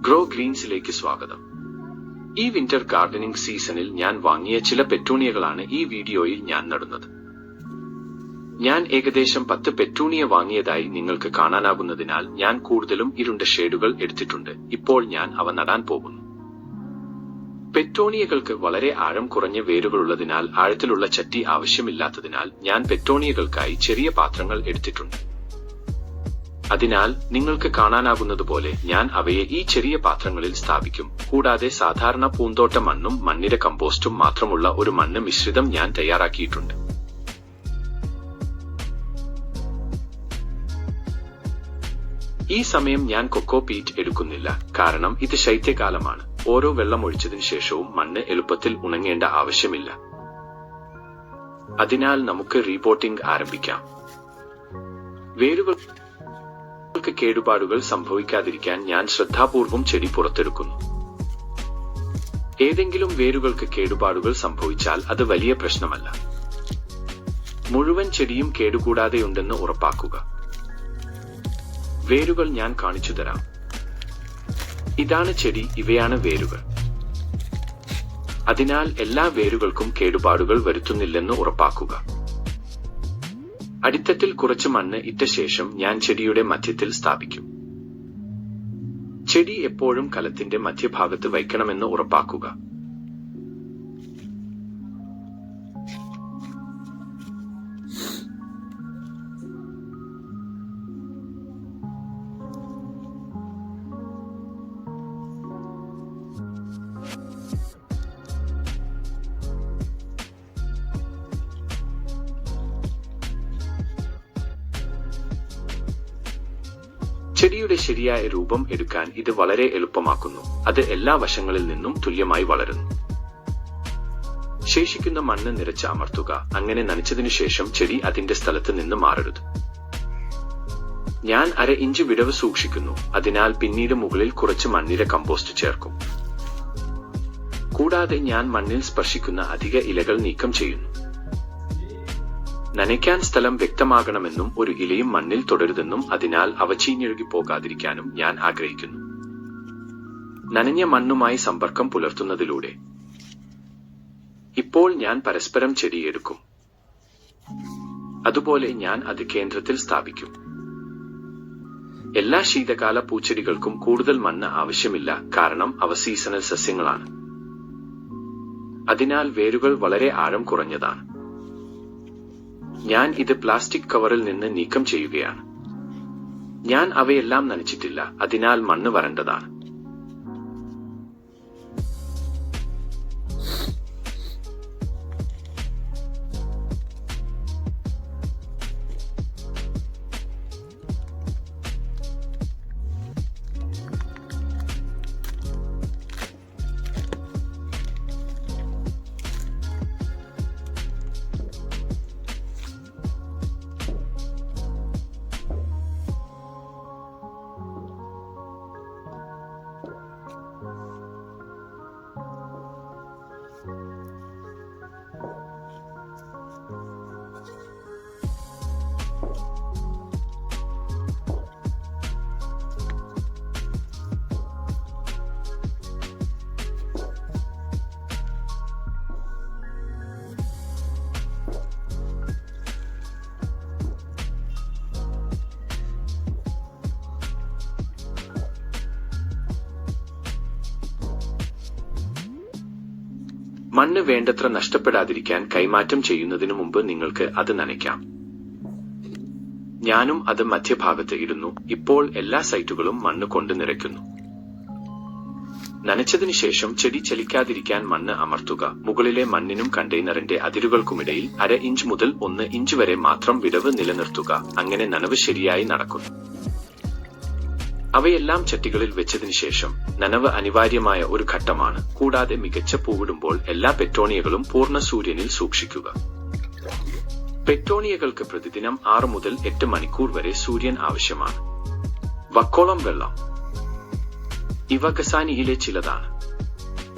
Grow ഗ്രീൻസിലേക്ക് സ്വാഗതം. ഈ winter gardening സീസണിൽ ഞാൻ വാങ്ങിയ ചില പെറ്റൂണിയകളാണ് ഈ വീഡിയോയിൽ ഞാൻ നടുന്നത്. ഞാൻ ഏകദേശം 10 പെറ്റൂണിയ വാങ്ങിയതായി നിങ്ങൾക്ക് കാണാനാകുന്നതിനാൽ ഞാൻ കൂടുതലും ഇരുണ്ട ഷേഡുകൾ എടുത്തിട്ടുണ്ട്. ഇപ്പോൾ ഞാൻ അവ നടാൻ പോകുന്നു. പെറ്റോണിയകൾക്ക് വളരെ ആഴം കുറഞ്ഞ വേരുകളുള്ളതിനാൽ ആഴത്തിലുള്ള ചട്ടി ആവശ്യമില്ലാത്തതിനാൽ ഞാൻ പെറ്റോണിയകൾക്കായി ചെറിയ പാത്രങ്ങൾ എടുത്തിട്ടുണ്ട്. അതിനാൽ നിങ്ങൾക്ക് കാണാനാകുന്നതുപോലെ ഞാൻ അവയെ ഈ ചെറിയ പാത്രങ്ങളിൽ സ്ഥാപിക്കും. കൂടാതെ സാധാരണ പൂന്തോട്ട മണ്ണും മണ്ണിര കമ്പോസ്റ്റും മാത്രമുള്ള ഒരു മണ്ണ് മിശ്രിതം ഞാൻ തയ്യാറാക്കിയിട്ടുണ്ട്. ഈ സമയം ഞാൻ കൊക്കോ പീറ്റ് എടുക്കുന്നില്ല, കാരണം ഇത് ശൈത്യകാലമാണ്. ഓരോ വെള്ളമൊഴിച്ചതിനു ശേഷവും മണ്ണ് എളുപ്പത്തിൽ ഉണങ്ങേണ്ട ആവശ്യമില്ല. അതിനാൽ നമുക്ക് റീപോട്ടിംഗ് ആരംഭിക്കാം. വേരുകൾക്ക് കേടുപാടുകൾ സംഭവിക്കാതിരിക്കാൻ ഞാൻ ശ്രദ്ധാപൂർവം ചെടി പുറത്തെടുക്കുന്നു. ഏതെങ്കിലും വേരുകൾക്ക് കേടുപാടുകൾ സംഭവിച്ചാൽ അത് വലിയ പ്രശ്നമല്ല. മുഴുവൻ ചെടിയും കേടുകൂടാതെയുണ്ടെന്ന് ഉറപ്പാക്കുക. വേരുകൾ ഞാൻ കാണിച്ചു തരാം. ഇതാണ് ചെടി, ഇവയാണ് വേരുകൾ. അതിനാൽ എല്ലാ വേരുകൾക്കും കേടുപാടുകൾ വരുത്തുന്നില്ലെന്ന് ഉറപ്പാക്കുക. അടിത്തട്ടിൽ കുറച്ച് മണ്ണ് ഇട്ട ശേഷം ഞാൻ ചെടിയുടെ മധ്യത്തിൽ സ്ഥാപിക്കും. ചെടി എപ്പോഴും കലത്തിന്റെ മധ്യഭാഗത്ത് വയ്ക്കണമെന്ന് ഉറപ്പാക്കുക. ചെടിയുടെ ശരിയായ രൂപം എടുക്കാൻ ഇത് വളരെ എളുപ്പമാക്കുന്നു. അത് എല്ലാ വശങ്ങളിൽ നിന്നും തുല്യമായി വളരുന്നു. ശേഷിക്കുന്ന മണ്ണ് നിറച്ച് അമർത്തുക. അങ്ങനെ നനച്ചതിനു ശേഷം ചെടി അതിന്റെ സ്ഥലത്ത് നിന്ന് മാറരുത്. ഞാൻ 1/2 ഇഞ്ച് വിടവ് സൂക്ഷിക്കുന്നു. അതിനാൽ പിന്നീട് മുകളിൽ കുറച്ച് മണ്ണിര കമ്പോസ്റ്റ് ചേർക്കും. കൂടാതെ ഞാൻ മണ്ണിൽ സ്പർശിക്കുന്ന അധിക ഇലകൾ നീക്കം ചെയ്യുന്നു. നനയ്ക്കാൻ സ്ഥലം വ്യക്തമാകണമെന്നും ഒരു ഇലയും മണ്ണിൽ തൊടരുതെന്നും അതിനാൽ അവ ചീഞ്ഞൊഴുകി പോകാതിരിക്കാനും ഞാൻ ആഗ്രഹിക്കുന്നു. നനഞ്ഞ മണ്ണുമായി സമ്പർക്കം പുലർത്തുന്നതിലൂടെ ഇപ്പോൾ ഞാൻ പരസ്പരം ചെടിയെടുക്കും. അതുപോലെ ഞാൻ അത് കേന്ദ്രത്തിൽ സ്ഥാപിക്കും. എല്ലാ ശീതകാല പൂച്ചെടികൾക്കും കൂടുതൽ മണ്ണ് ആവശ്യമില്ല, കാരണം അവ സീസണൽ സസ്യങ്ങളാണ്. അതിനാൽ വേരുകൾ വളരെ ആഴം കുറഞ്ഞതാണ്. ഞാൻ ഇത് പ്ലാസ്റ്റിക് കവറിൽ നിന്ന് നീക്കം ചെയ്യുകയാണ്. ഞാൻ അവയെല്ലാം നനച്ചിട്ടില്ല, അതിനാൽ മണ്ണ് വരണ്ടതാണ്. മണ്ണ് വേണ്ടത്ര നഷ്ടപ്പെടാതിരിക്കാൻ കൈമാറ്റം ചെയ്യുന്നതിനു മുമ്പ് നിങ്ങൾക്ക് അത് നനയ്ക്കാം. ഞാനും അത് മധ്യഭാഗത്ത് ഇടുന്നു. ഇപ്പോൾ എല്ലാ സൈറ്റുകളും മണ്ണ് കൊണ്ട് നിറയ്ക്കുന്നു. നനച്ചതിനു ശേഷം ചെടി ചലിക്കാതിരിക്കാൻ മണ്ണ് അമർത്തുക. മുകളിലെ മണ്ണിനും കണ്ടെയ്നറിന്റെ അതിരുകൾക്കുമിടയിൽ 1/2 ഇഞ്ച് മുതൽ 1 ഇഞ്ച് വരെ മാത്രം വിടവ് നിലനിർത്തുക. അങ്ങനെ നനവ് ശരിയായി നടക്കുന്നു. അവയെല്ലാം ചട്ടികളിൽ വെച്ചതിനു ശേഷം നനവ് അനിവാര്യമായ ഒരു ഘട്ടമാണ്. കൂടാതെ മികച്ച പൂവിടുമ്പോൾ എല്ലാ പെറ്റോണിയകളും പൂർണ്ണ സൂര്യനിൽ സൂക്ഷിക്കുക. പെറ്റോണിയകൾക്ക് പ്രതിദിനം 6 മുതൽ 8 മണിക്കൂർ വരെ സൂര്യൻ ആവശ്യമാണ്. വക്കോളം വെള്ളം. ഇവ ഗസാനിയിലെ ചിലതാണ്.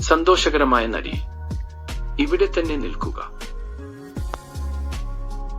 സന്തോഷകരമായ നടിയിൽ ഇവിടെ തന്നെ നിൽക്കുക.